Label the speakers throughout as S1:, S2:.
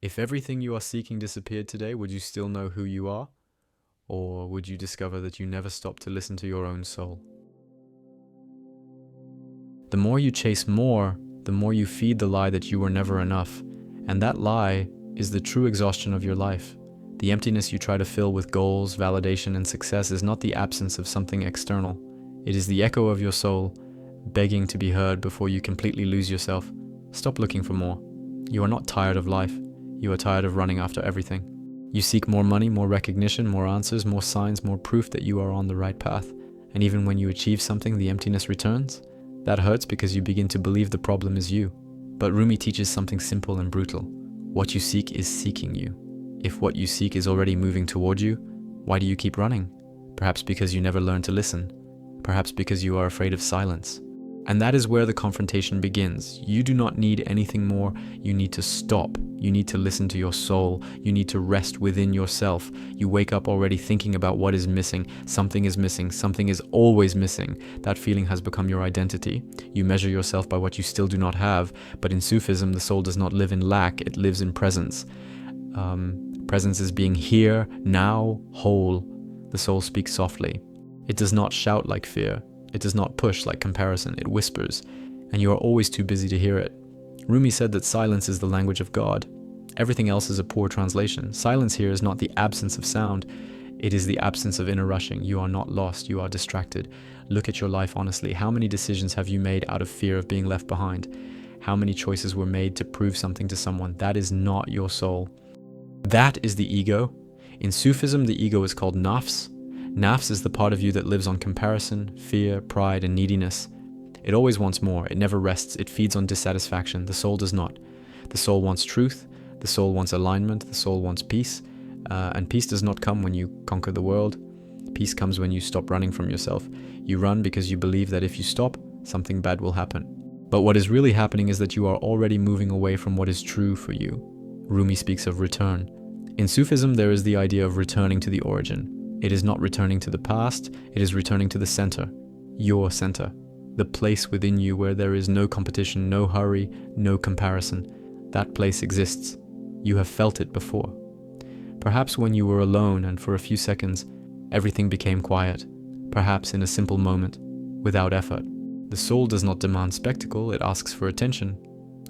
S1: If everything you are seeking disappeared today, would you still know who you are? Or would you discover that you never stopped to listen to your own soul? The more you chase more, the more you feed the lie that you were never enough. And that lie is the true exhaustion of your life. The emptiness you try to fill with goals, validation, and success is not the absence of something external. It is the echo of your soul, begging to be heard before you completely lose yourself. Stop looking for more. You are not tired of life. You are tired of running after everything. You seek more money, more recognition, more answers, more signs, more proof that you are on the right path. And even when you achieve something, the emptiness returns. That hurts because you begin to believe the problem is you. But Rumi teaches something simple and brutal. What you seek is seeking you. If what you seek is already moving toward you, why do you keep running? Perhaps because you never learned to listen. Perhaps because you are afraid of silence. And that is where the confrontation begins. You do not need anything more. You need to stop. You need to listen to your soul. You need to rest within yourself. You wake up already thinking about what is missing. Something is missing. Something is always missing. That feeling has become your identity. You measure yourself by what you still do not have. But in Sufism, the soul does not live in lack. It lives in presence. Presence is being here, now, whole. The soul speaks softly. It does not shout like fear. It does not push like comparison. It whispers, and you are always too busy to hear it. Rumi said that silence is the language of God. Everything else is a poor translation. Silence here is not the absence of sound. It is the absence of inner rushing. You are not lost. You are distracted. Look at your life honestly. How many decisions have you made out of fear of being left behind? How many choices were made to prove something to someone? That is not your soul. That is the ego. In Sufism, the ego is called nafs. Nafs is the part of you that lives on comparison, fear, pride, and neediness. It always wants more. It never rests. It feeds on dissatisfaction. The soul does not. The soul wants truth. The soul wants alignment. The soul wants peace. And peace does not come when you conquer the world. Peace comes when you stop running from yourself. You run because you believe that if you stop, something bad will happen. But what is really happening is that you are already moving away from what is true for you. Rumi speaks of return. In Sufism, there is the idea of returning to the origin. It is not returning to the past, it is returning to the center, your center, the place within you where there is no competition, no hurry, no comparison. That place exists. You have felt it before. Perhaps when you were alone and for a few seconds, everything became quiet. Perhaps in a simple moment, without effort. The soul does not demand spectacle, it asks for attention.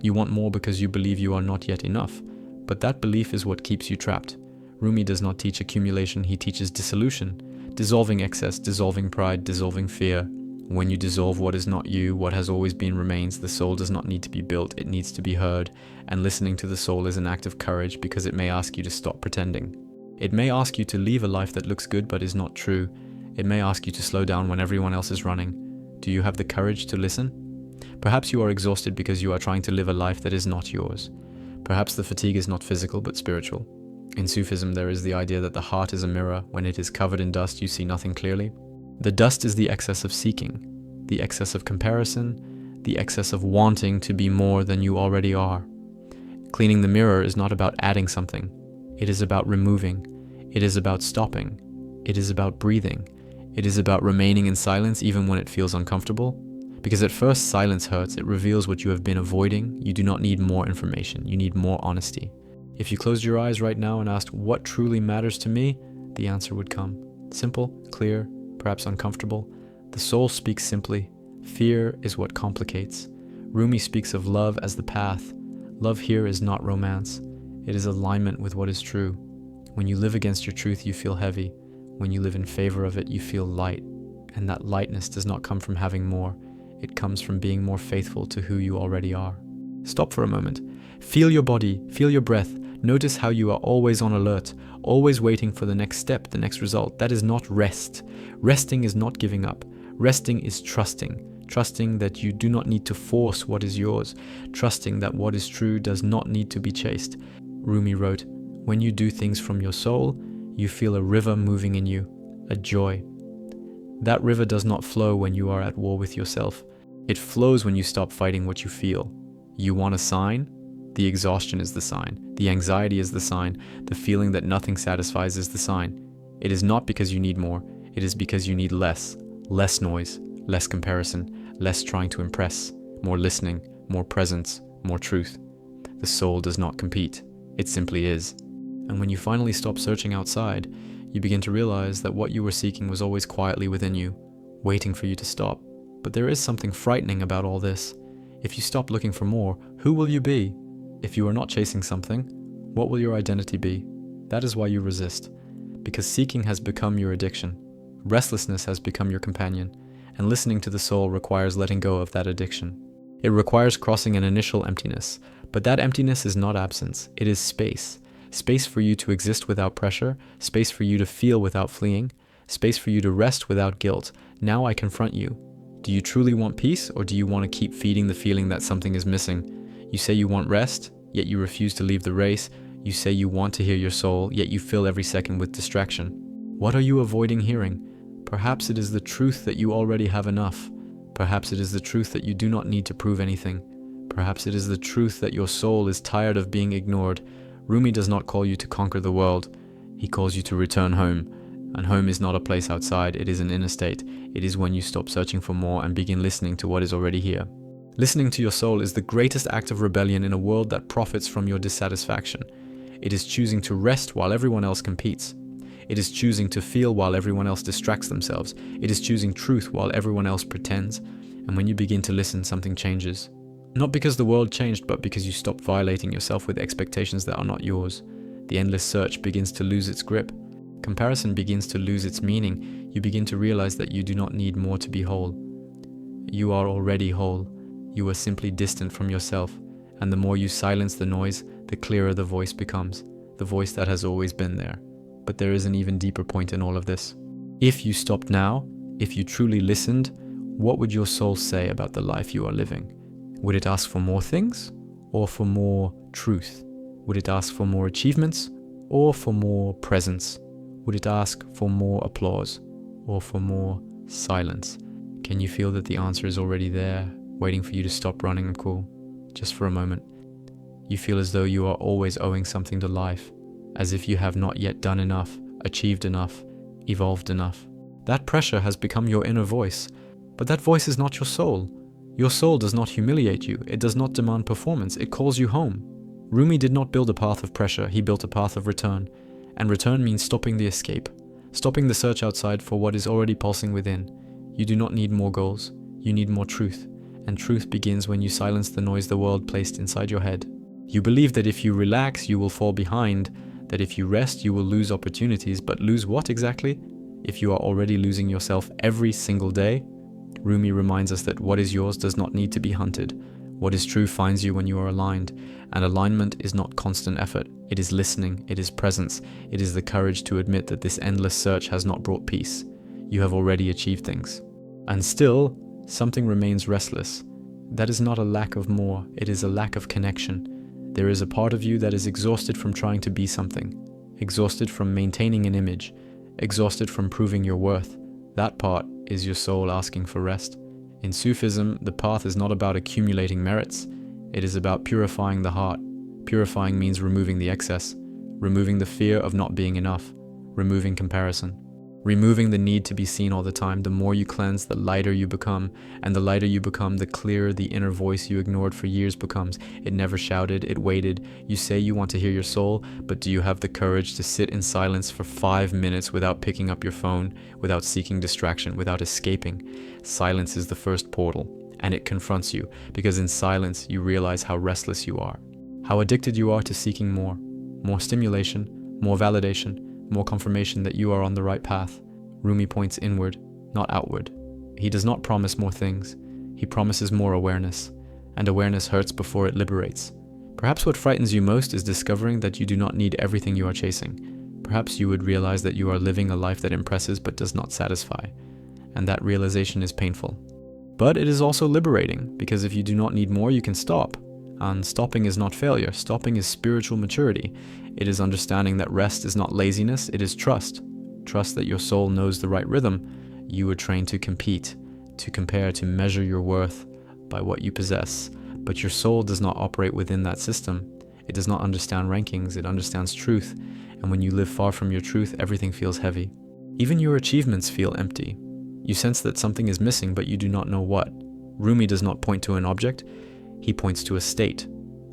S1: You want more because you believe you are not yet enough. But that belief is what keeps you trapped. Rumi does not teach accumulation, he teaches dissolution. Dissolving excess, dissolving pride, dissolving fear. When you dissolve what is not you, what has always been remains. The soul does not need to be built, it needs to be heard. And listening to the soul is an act of courage because it may ask you to stop pretending. It may ask you to leave a life that looks good but is not true. It may ask you to slow down when everyone else is running. Do you have the courage to listen? Perhaps you are exhausted because you are trying to live a life that is not yours. Perhaps the fatigue is not physical but spiritual. In Sufism, there is the idea that the heart is a mirror. When it is covered in dust, you see nothing clearly. The dust is the excess of seeking, the excess of comparison, the excess of wanting to be more than you already are. Cleaning the mirror is not about adding something. It is about removing. It is about stopping. It is about breathing. It is about remaining in silence even when it feels uncomfortable. Because at first silence hurts, it reveals what you have been avoiding. You do not need more information, you need more honesty. If you closed your eyes right now and asked what truly matters to me, the answer would come. Simple, clear, perhaps uncomfortable. The soul speaks simply. Fear is what complicates. Rumi speaks of love as the path. Love here is not romance. It is alignment with what is true. When you live against your truth, you feel heavy. When you live in favor of it, you feel light. And that lightness does not come from having more. It comes from being more faithful to who you already are. Stop for a moment. Feel your body, feel your breath. Notice how you are always on alert, always waiting for the next step, the next result. That is not rest. Resting is not giving up. Resting is trusting. Trusting that you do not need to force what is yours. Trusting that what is true does not need to be chased. Rumi wrote, "When you do things from your soul, you feel a river moving in you, a joy. That river does not flow when you are at war with yourself. It flows when you stop fighting what you feel. You want a sign? The exhaustion is the sign. The anxiety is the sign. The feeling that nothing satisfies is the sign. It is not because you need more. It is because you need less. Less noise, less comparison, less trying to impress, more listening, more presence, more truth. The soul does not compete. It simply is. And when you finally stop searching outside, you begin to realize that what you were seeking was always quietly within you, waiting for you to stop. But there is something frightening about all this. If you stop looking for more, who will you be? If you are not chasing something, what will your identity be? That is why you resist. Because seeking has become your addiction. Restlessness has become your companion. And listening to the soul requires letting go of that addiction. It requires crossing an initial emptiness. But that emptiness is not absence. It is space. Space for you to exist without pressure. Space for you to feel without fleeing. Space for you to rest without guilt. Now I confront you. Do you truly want peace, or do you want to keep feeding the feeling that something is missing? You say you want rest, yet you refuse to leave the race. You say you want to hear your soul, yet you fill every second with distraction. What are you avoiding hearing? Perhaps it is the truth that you already have enough. Perhaps it is the truth that you do not need to prove anything. Perhaps it is the truth that your soul is tired of being ignored. Rumi does not call you to conquer the world. He calls you to return home. And home is not a place outside, it is an inner state. It is when you stop searching for more and begin listening to what is already here. Listening to your soul is the greatest act of rebellion in a world that profits from your dissatisfaction. It is choosing to rest while everyone else competes. It is choosing to feel while everyone else distracts themselves. It is choosing truth while everyone else pretends. And when you begin to listen, something changes. Not because the world changed, but because you stop violating yourself with expectations that are not yours. The endless search begins to lose its grip. Comparison begins to lose its meaning. You begin to realize that you do not need more to be whole. You are already whole. You are simply distant from yourself. And the more you silence the noise, the clearer the voice becomes. The voice that has always been there. But there is an even deeper point in all of this. If you stopped now, if you truly listened, what would your soul say about the life you are living? Would it ask for more things, or for more truth? Would it ask for more achievements, or for more presence? Would it ask for more applause, or for more silence? Can you feel that the answer is already there, waiting for you to stop running and cool? Just for a moment. You feel as though you are always owing something to life, as if you have not yet done enough, achieved enough, evolved enough. That pressure has become your inner voice, but that voice is not your soul. Your soul does not humiliate you, it does not demand performance, it calls you home. Rumi did not build a path of pressure, he built a path of return. And return means stopping the escape, stopping the search outside for what is already pulsing within. You do not need more goals, you need more truth. And truth begins when you silence the noise the world placed inside your head. You believe that if you relax, you will fall behind, that if you rest, you will lose opportunities, but lose what exactly? If you are already losing yourself every single day? Rumi reminds us that what is yours does not need to be hunted. What is true finds you when you are aligned, and alignment is not constant effort. It is listening, it is presence, it is the courage to admit that this endless search has not brought peace. You have already achieved things. And still, something remains restless. That is not a lack of more, it is a lack of connection. There is a part of you that is exhausted from trying to be something, exhausted from maintaining an image, exhausted from proving your worth. That part is your soul asking for rest. In Sufism, the path is not about accumulating merits. It is about purifying the heart. Purifying means removing the excess, removing the fear of not being enough, removing comparison, removing the need to be seen all the time. The more you cleanse, the lighter you become, and the lighter you become, the clearer the inner voice you ignored for years becomes. It never shouted, it waited. You say you want to hear your soul, but do you have the courage to sit in silence for 5 minutes without picking up your phone, without seeking distraction, without escaping? Silence is the first portal, and it confronts you, because in silence you realize how restless you are, how addicted you are to seeking more stimulation, more validation, more confirmation that you are on the right path. Rumi points inward, not outward. He does not promise more things. He promises more awareness, and awareness hurts before it liberates. Perhaps what frightens you most is discovering that you do not need everything you are chasing. Perhaps you would realize that you are living a life that impresses but does not satisfy, and that realization is painful. But it is also liberating, because if you do not need more, you can stop. And stopping is not failure. Stopping is spiritual maturity. It is understanding that rest is not laziness, it is trust. Trust that your soul knows the right rhythm. You were trained to compete, to compare, to measure your worth by what you possess. But your soul does not operate within that system. It does not understand rankings, it understands truth. And when you live far from your truth, everything feels heavy. Even your achievements feel empty. You sense that something is missing, but you do not know what. Rumi does not point to an object. He points to a state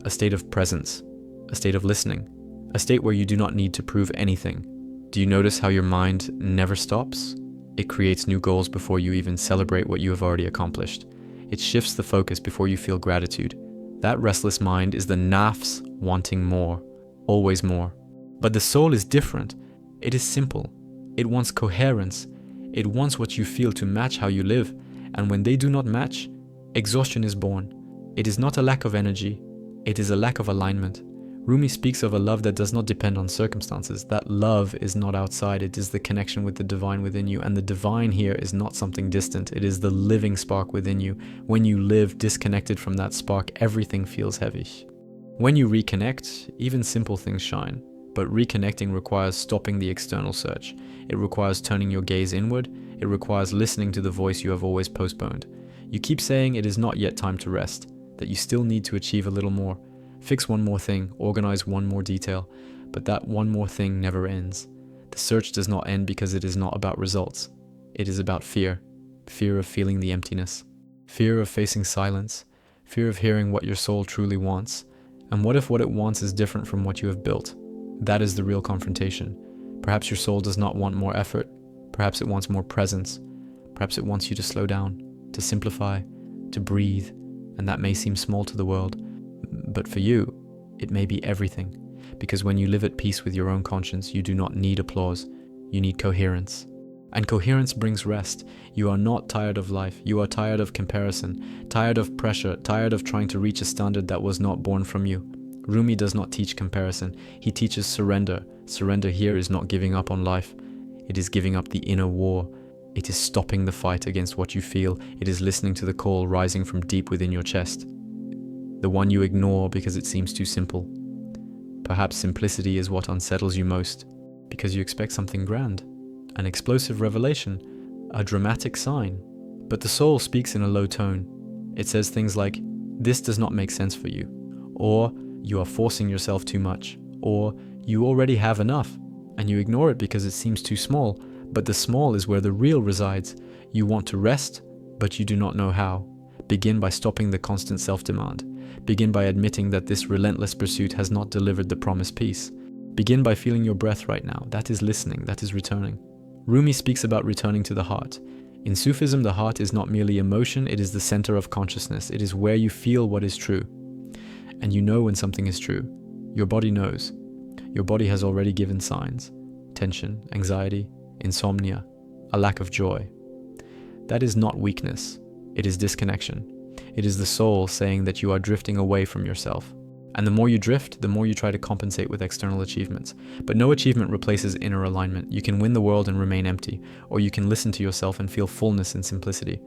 S1: of presence. a state of listening, a state where you do not need to prove anything. Do you notice how your mind never stops? It creates new goals before you even celebrate what you have already accomplished. It shifts the focus before you feel gratitude. That restless mind is the nafs wanting more, always more. But the soul is different. It is simple. It wants coherence. It wants what you feel to match how you live. And when they do not match, exhaustion is born. It is not a lack of energy. It is a lack of alignment. Rumi speaks of a love that does not depend on circumstances. That love is not outside. It is the connection with the divine within you. And the divine here is not something distant. It is the living spark within you. When you live disconnected from that spark, everything feels heavy. When you reconnect, even simple things shine. But reconnecting requires stopping the external search. It requires turning your gaze inward. It requires listening to the voice you have always postponed. You keep saying it is not yet time to rest, that you still need to achieve a little more. Fix one more thing, organize one more detail, but that one more thing never ends. The search does not end because it is not about results. It is about fear. Fear of feeling the emptiness. Fear of facing silence. Fear of hearing what your soul truly wants. And what if what it wants is different from what you have built? That is the real confrontation. Perhaps your soul does not want more effort. Perhaps it wants more presence. Perhaps it wants you to slow down, to simplify, to breathe, and that may seem small to the world. But for you, it may be everything, because when you live at peace with your own conscience, you do not need applause, you need coherence. And coherence brings rest. You are not tired of life, you are tired of comparison, tired of pressure, tired of trying to reach a standard that was not born from you. Rumi does not teach comparison, he teaches surrender. Surrender here is not giving up on life, it is giving up the inner war. It is stopping the fight against what you feel, it is listening to the call rising from deep within your chest. The one you ignore because it seems too simple. Perhaps simplicity is what unsettles you most, because you expect something grand, an explosive revelation, a dramatic sign. But the soul speaks in a low tone. It says things like, "This does not make sense for you," or "You are forcing yourself too much," or "You already have enough," and you ignore it because it seems too small. But the small is where the real resides. You want to rest, but you do not know how. Begin by stopping the constant self-demand. Begin by admitting that this relentless pursuit has not delivered the promised peace. Begin by feeling your breath right now. That is listening, that is returning. Rumi speaks about returning to the heart. In Sufism, the heart is not merely emotion, it is the center of consciousness. It is where you feel what is true. And you know when something is true. Your body knows. Your body has already given signs. Tension, anxiety, insomnia, a lack of joy. That is not weakness. It is disconnection. It is the soul saying that you are drifting away from yourself. And the more you drift, the more you try to compensate with external achievements. But no achievement replaces inner alignment. You can win the world and remain empty, or you can listen to yourself and feel fullness and simplicity.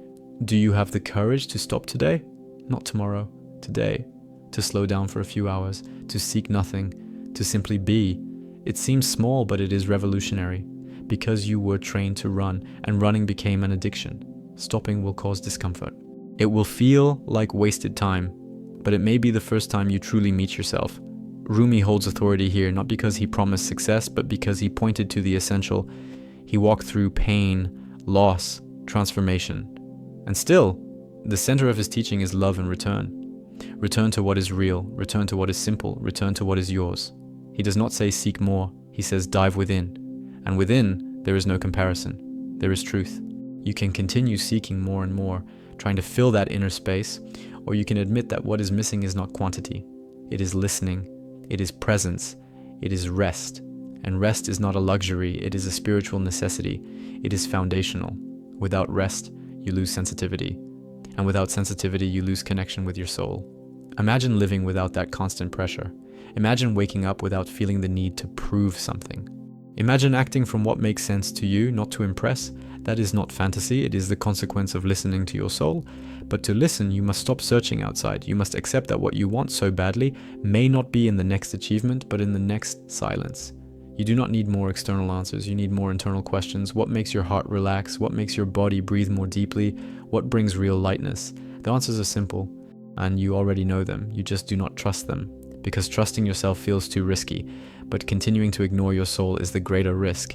S1: Do you have the courage to stop today? Not tomorrow, today. To slow down for a few hours, to seek nothing, to simply be. It seems small, but it is revolutionary. Because you were trained to run, and running became an addiction. Stopping will cause discomfort. It will feel like wasted time, but it may be the first time you truly meet yourself. Rumi holds authority here, not because he promised success, but because he pointed to the essential. He walked through pain, loss, transformation. And still, the center of his teaching is love and return. Return to what is real, return to what is simple, return to what is yours. He does not say seek more, he says dive within. And within, there is no comparison, there is truth. You can continue seeking more and more, trying to fill that inner space, or you can admit that what is missing is not quantity. It is listening, it is presence, it is rest. And rest is not a luxury, it is a spiritual necessity. It is foundational. Without rest, you lose sensitivity. And without sensitivity, you lose connection with your soul. Imagine living without that constant pressure. Imagine waking up without feeling the need to prove something. Imagine acting from what makes sense to you, not to impress. That is not fantasy, it is the consequence of listening to your soul. But to listen, you must stop searching outside. You must accept that what you want so badly may not be in the next achievement, but in the next silence. You do not need more external answers, you need more internal questions. What makes your heart relax? What makes your body breathe more deeply? What brings real lightness? The answers are simple, and you already know them. You just do not trust them, because trusting yourself feels too risky. But continuing to ignore your soul is the greater risk.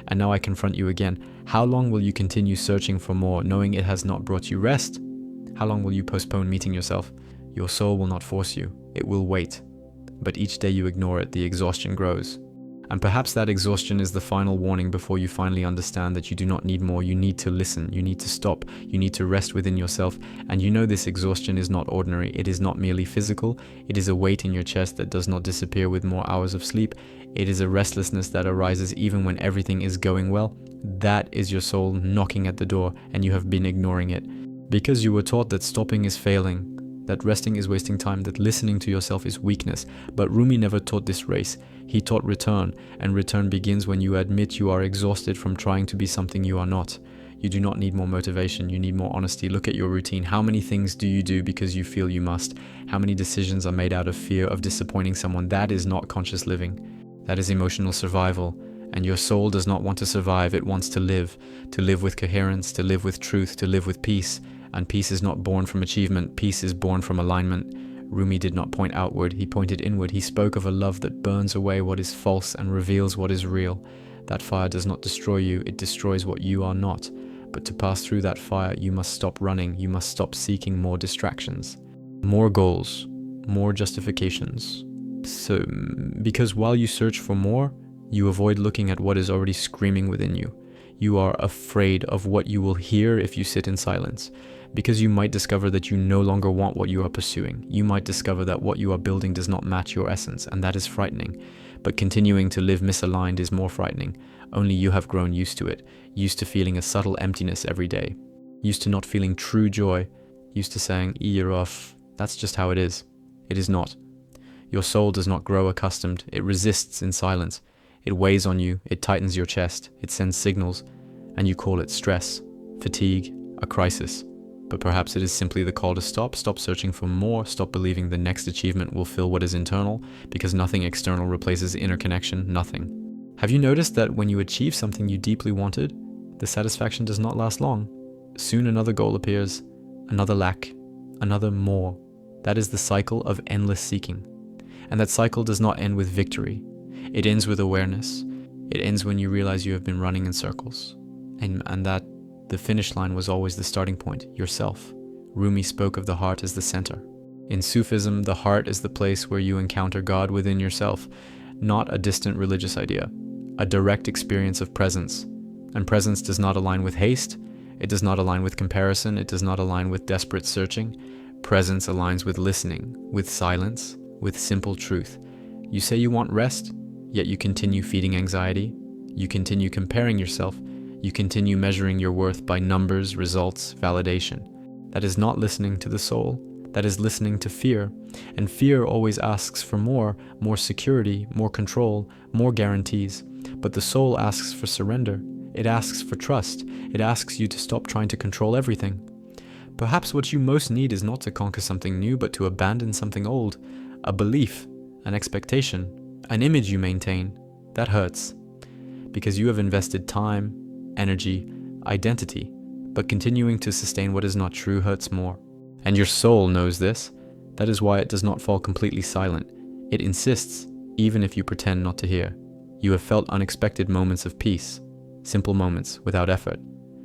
S1: And now I confront you again. How long will you continue searching for more, knowing it has not brought you rest? How long will you postpone meeting yourself? Your soul will not force you. It will wait. but each day you ignore it, the exhaustion grows. And perhaps that exhaustion is the final warning before you finally understand that you do not need more. You need to listen, you need to stop, you need to rest within yourself. And you know this exhaustion is not ordinary. It is not merely physical. It is a weight in your chest that does not disappear with more hours of sleep. It is a restlessness that arises even when everything is going well. That is your soul knocking at the door, and you have been ignoring it. Because you were taught that stopping is failing, that resting is wasting time, that listening to yourself is weakness. But Rumi never taught this race. He taught return, and return begins when you admit you are exhausted from trying to be something you are not. You do not need more motivation, you need more honesty. Look at your routine. How many things do you do because you feel you must? How many decisions are made out of fear of disappointing someone? That is not conscious living. That is emotional survival. And your soul does not want to survive, it wants to live with coherence, to live with truth, to live with peace. And peace is not born from achievement, peace is born from alignment. Rumi did not point outward, he pointed inward. He spoke of a love that burns away what is false and reveals what is real. That fire does not destroy you, it destroys what you are not. But to pass through that fire, you must stop running, you must stop seeking more distractions, more goals, more justifications. So, because while you search for more, you avoid looking at what is already screaming within you. You are afraid of what you will hear if you sit in silence. Because you might discover that you no longer want what you are pursuing. You might discover that what you are building does not match your essence, and that is frightening. But continuing to live misaligned is more frightening. Only you have grown used to it, used to feeling a subtle emptiness every day, used to not feeling true joy, used to saying, "You're off, that's just how it is." It is not. Your soul does not grow accustomed, it resists in silence. It weighs on you, it tightens your chest, it sends signals, and you call it stress, fatigue, a crisis. But perhaps it is simply the call to stop searching for more, stop believing the next achievement will fill what is internal, because nothing external replaces inner connection, nothing. Have you noticed that when you achieve something you deeply wanted, the satisfaction does not last long? Soon another goal appears, another lack, another more. That is the cycle of endless seeking. And that cycle does not end with victory. It ends with awareness. It ends when you realize you have been running in circles. And that the finish line was always the starting point, yourself. Rumi spoke of the heart as the center. In Sufism, the heart is the place where you encounter God within yourself, not a distant religious idea, a direct experience of presence. And presence does not align with haste, it does not align with comparison, it does not align with desperate searching. Presence aligns with listening, with silence, with simple truth. You say you want rest, yet you continue feeding anxiety. You continue comparing yourself. You continue measuring your worth by numbers, results, validation. That is not listening to the soul. That is listening to fear. And fear always asks for more security, more control, more guarantees. But the soul asks for surrender. It asks for trust. It asks you to stop trying to control everything. Perhaps what you most need is not to conquer something new, but to abandon something old. A belief, an expectation, an image you maintain. That hurts. Because you have invested time, energy, identity, but continuing to sustain what is not true hurts more. And your soul knows this. That is why it does not fall completely silent. It insists, even if you pretend not to hear. You have felt unexpected moments of peace, simple moments without effort,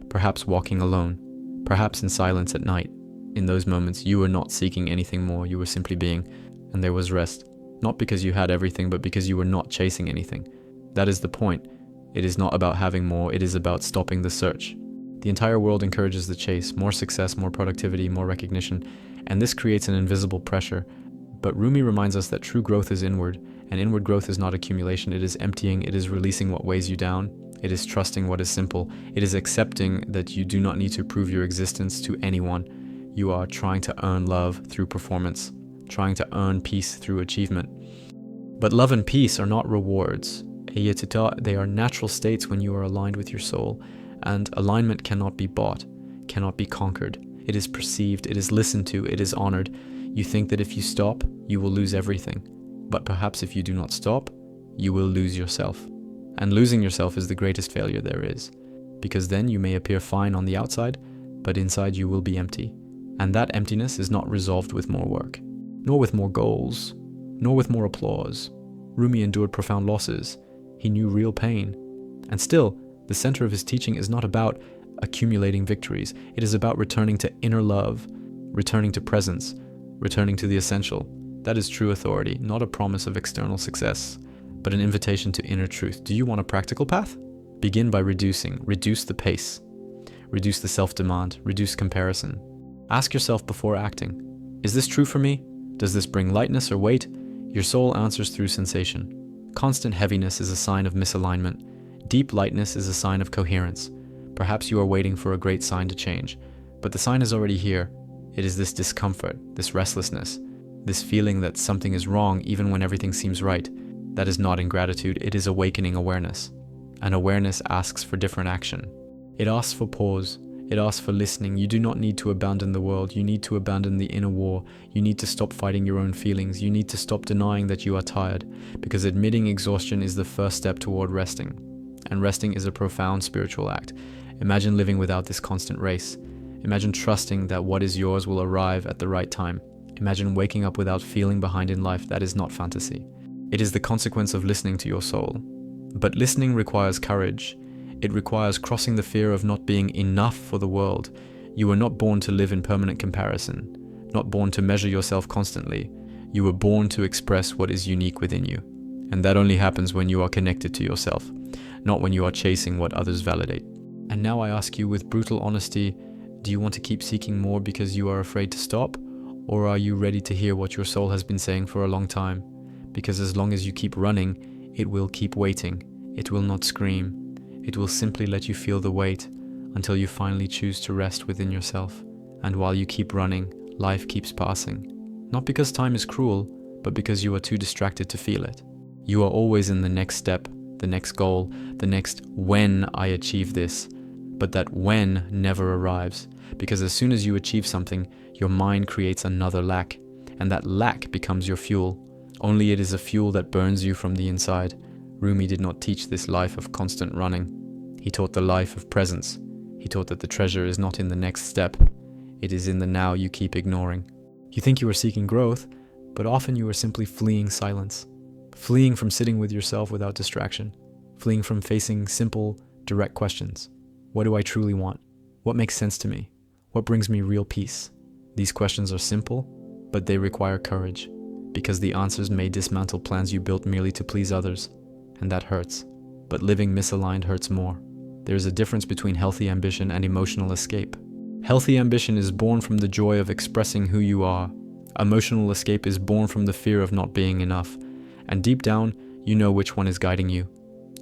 S1: perhaps walking alone, perhaps in silence at night. In those moments, you were not seeking anything more, you were simply being, and there was rest. Not because you had everything, but because you were not chasing anything. That is the point. It is not about having more, it is about stopping the search. The entire world encourages the chase, more success, more productivity, more recognition, and this creates an invisible pressure. But Rumi reminds us that true growth is inward, and inward growth is not accumulation, it is emptying, it is releasing what weighs you down, it is trusting what is simple, it is accepting that you do not need to prove your existence to anyone. You are trying to earn love through performance, trying to earn peace through achievement. But love and peace are not rewards. They are natural states when you are aligned with your soul, and alignment cannot be bought, cannot be conquered. It is perceived, it is listened to, it is honored. You think that if you stop, you will lose everything. But perhaps if you do not stop, you will lose yourself. And losing yourself is the greatest failure there is, because then you may appear fine on the outside, but inside you will be empty. And that emptiness is not resolved with more work, nor with more goals, nor with more applause. Rumi endured profound losses. He knew real pain. And still, the center of his teaching is not about accumulating victories. It is about returning to inner love, returning to presence, returning to the essential. That is true authority, not a promise of external success, but an invitation to inner truth. Do you want a practical path? Begin by reduce the pace, reduce the self-demand, reduce comparison. Ask yourself before acting, is this true for me? Does this bring lightness or weight? Your soul answers through sensation. Constant heaviness is a sign of misalignment. Deep lightness is a sign of coherence. Perhaps you are waiting for a great sign to change, but the sign is already here. It is this discomfort, this restlessness, this feeling that something is wrong even when everything seems right. That is not ingratitude, it is awakening awareness. And awareness asks for different action. It asks for pause. It asks for listening. You do not need to abandon the world. You need to abandon the inner war. You need to stop fighting your own feelings. You need to stop denying that you are tired, because admitting exhaustion is the first step toward resting. And resting is a profound spiritual act. Imagine living without this constant race. Imagine trusting that what is yours will arrive at the right time. Imagine waking up without feeling behind in life. That is not fantasy. It is the consequence of listening to your soul. But listening requires courage. It requires crossing the fear of not being enough for the world. You were not born to live in permanent comparison, not born to measure yourself constantly. You were born to express what is unique within you. And that only happens when you are connected to yourself, not when you are chasing what others validate. And now I ask you with brutal honesty, do you want to keep seeking more because you are afraid to stop? Or are you ready to hear what your soul has been saying for a long time? Because as long as you keep running, it will keep waiting. It will not scream. It will simply let you feel the weight until you finally choose to rest within yourself. And while you keep running, life keeps passing. Not because time is cruel, but because you are too distracted to feel it. You are always in the next step, the next goal, the next when I achieve this. But that when never arrives, because as soon as you achieve something, your mind creates another lack, and that lack becomes your fuel. Only it is a fuel that burns you from the inside. Rumi did not teach this life of constant running. He taught the life of presence. He taught that the treasure is not in the next step. It is in the now you keep ignoring. You think you are seeking growth, but often you are simply fleeing silence. Fleeing from sitting with yourself without distraction. Fleeing from facing simple, direct questions. What do I truly want? What makes sense to me? What brings me real peace? These questions are simple, but they require courage, because the answers may dismantle plans you built merely to please others. And that hurts. But living misaligned hurts more. There is a difference between healthy ambition and emotional escape. Healthy ambition is born from the joy of expressing who you are. Emotional escape is born from the fear of not being enough. And deep down, you know which one is guiding you.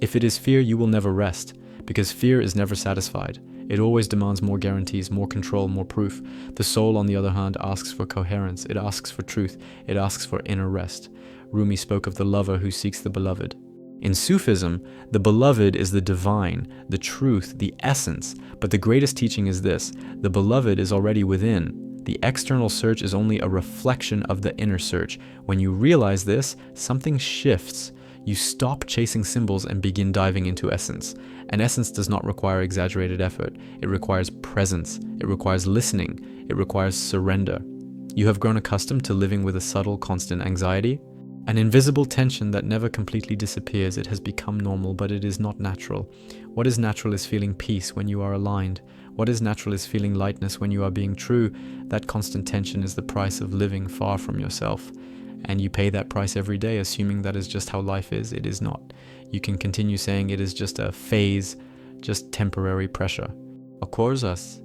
S1: If it is fear, you will never rest, because fear is never satisfied. It always demands more guarantees, more control, more proof. The soul, on the other hand, asks for coherence. It asks for truth. It asks for inner rest. Rumi spoke of the lover who seeks the beloved. In Sufism, the beloved is the divine, the truth, the essence. But the greatest teaching is this: the beloved is already within. The external search is only a reflection of the inner search. When you realize this, something shifts. You stop chasing symbols and begin diving into essence. And essence does not require exaggerated effort. It requires presence. It requires listening. It requires surrender. You have grown accustomed to living with a subtle, constant anxiety. An invisible tension that never completely disappears. It has become normal, but it is not natural. What is natural is feeling peace when you are aligned. What is natural is feeling lightness when you are being true. That constant tension is the price of living far from yourself. And you pay that price every day, assuming that is just how life is. It is not. You can continue saying it is just a phase, just temporary pressure. Of course,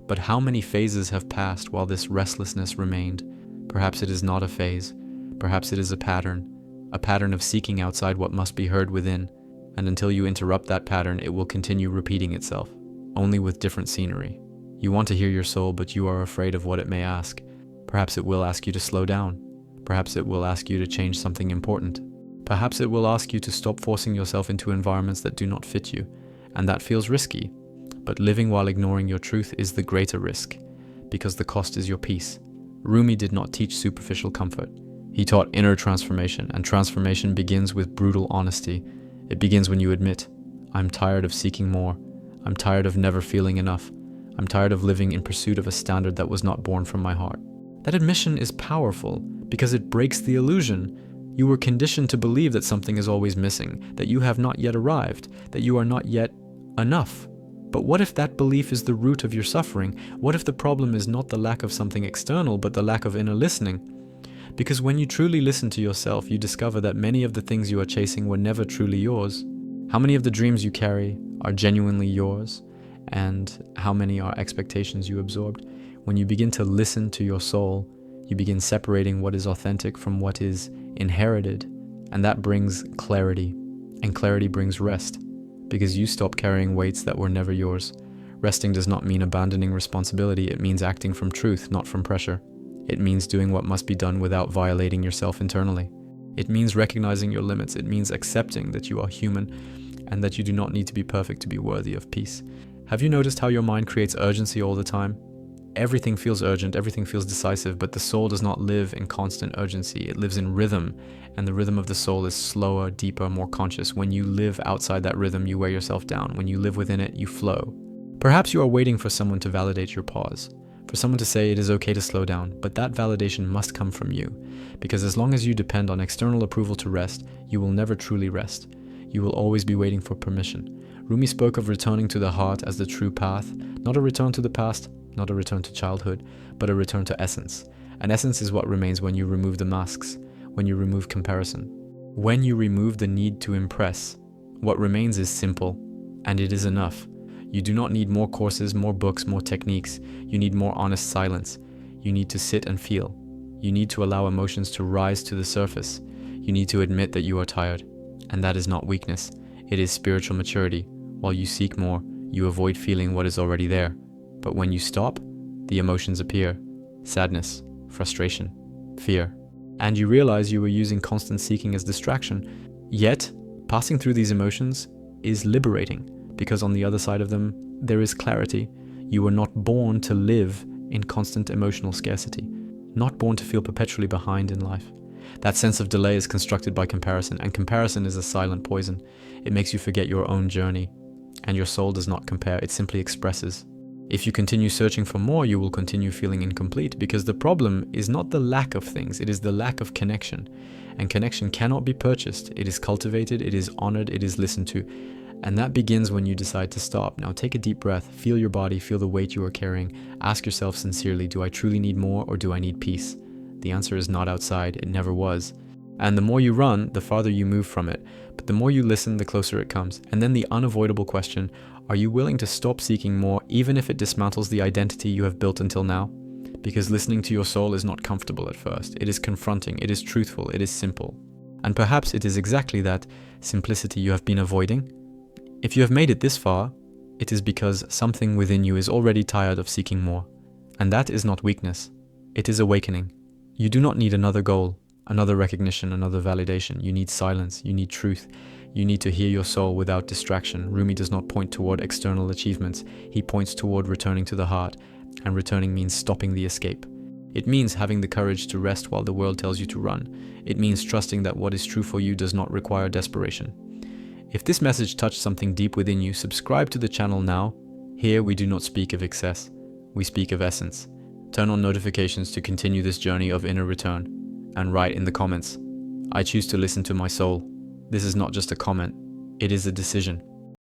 S1: but how many phases have passed while this restlessness remained? Perhaps it is not a phase. Perhaps it is a pattern of seeking outside what must be heard within, and until you interrupt that pattern, it will continue repeating itself, only with different scenery. You want to hear your soul, but you are afraid of what it may ask. Perhaps it will ask you to slow down. Perhaps it will ask you to change something important. Perhaps it will ask you to stop forcing yourself into environments that do not fit you, and that feels risky. But living while ignoring your truth is the greater risk, because the cost is your peace. Rumi did not teach superficial comfort. He taught inner transformation, and transformation begins with brutal honesty. It begins when you admit, I'm tired of seeking more. I'm tired of never feeling enough. I'm tired of living in pursuit of a standard that was not born from my heart. That admission is powerful because it breaks the illusion. You were conditioned to believe that something is always missing, that you have not yet arrived, that you are not yet enough. But what if that belief is the root of your suffering? What if the problem is not the lack of something external, but the lack of inner listening? Because when you truly listen to yourself, you discover that many of the things you are chasing were never truly yours. How many of the dreams you carry are genuinely yours, and how many are expectations you absorbed? When you begin to listen to your soul, you begin separating what is authentic from what is inherited, and that brings clarity, and clarity brings rest, because you stop carrying weights that were never yours. Resting does not mean abandoning responsibility, it means acting from truth, not from pressure. It means doing what must be done without violating yourself internally. It means recognizing your limits. It means accepting that you are human and that you do not need to be perfect to be worthy of peace. Have you noticed how your mind creates urgency all the time? Everything feels urgent, everything feels decisive, but the soul does not live in constant urgency. It lives in rhythm, and the rhythm of the soul is slower, deeper, more conscious. When you live outside that rhythm, you wear yourself down. When you live within it, you flow. Perhaps you are waiting for someone to validate your pause, for someone to say it is okay to slow down, but that validation must come from you, because as long as you depend on external approval to rest, you will never truly rest. You will always be waiting for permission. Rumi spoke of returning to the heart as the true path, not a return to the past, not a return to childhood, but a return to essence. And essence is what remains when you remove the masks, when you remove comparison. When you remove the need to impress, what remains is simple, and it is enough. You do not need more courses, more books, more techniques. You need more honest silence. You need to sit and feel. You need to allow emotions to rise to the surface. You need to admit that you are tired. And that is not weakness. It is spiritual maturity. While you seek more, you avoid feeling what is already there. But when you stop, the emotions appear. Sadness, frustration, fear. And you realize you were using constant seeking as distraction. Yet, passing through these emotions is liberating, because on the other side of them, there is clarity. You were not born to live in constant emotional scarcity, not born to feel perpetually behind in life. That sense of delay is constructed by comparison, and comparison is a silent poison. It makes you forget your own journey, and your soul does not compare, it simply expresses. If you continue searching for more, you will continue feeling incomplete, because the problem is not the lack of things, it is the lack of connection. And connection cannot be purchased. It is cultivated, it is honored, it is listened to. And that begins when you decide to stop. Now take a deep breath, feel your body, feel the weight you are carrying. Ask yourself sincerely, do I truly need more, or do I need peace? The answer is not outside, it never was. And the more you run, the farther you move from it. But the more you listen, the closer it comes. And then the unavoidable question, are you willing to stop seeking more, even if it dismantles the identity you have built until now? Because listening to your soul is not comfortable at first. It is confronting, it is truthful, it is simple. And perhaps it is exactly that simplicity you have been avoiding. If you have made it this far, it is because something within you is already tired of seeking more. And that is not weakness, it is awakening. You do not need another goal, another recognition, another validation. You need silence, you need truth. You need to hear your soul without distraction. Rumi does not point toward external achievements. He points toward returning to the heart. And returning means stopping the escape. It means having the courage to rest while the world tells you to run. It means trusting that what is true for you does not require desperation. If this message touched something deep within you, subscribe to the channel now. Here we do not speak of excess. We speak of essence. Turn on notifications to continue this journey of inner return. And write in the comments, I choose to listen to my soul. This is not just a comment, it is a decision.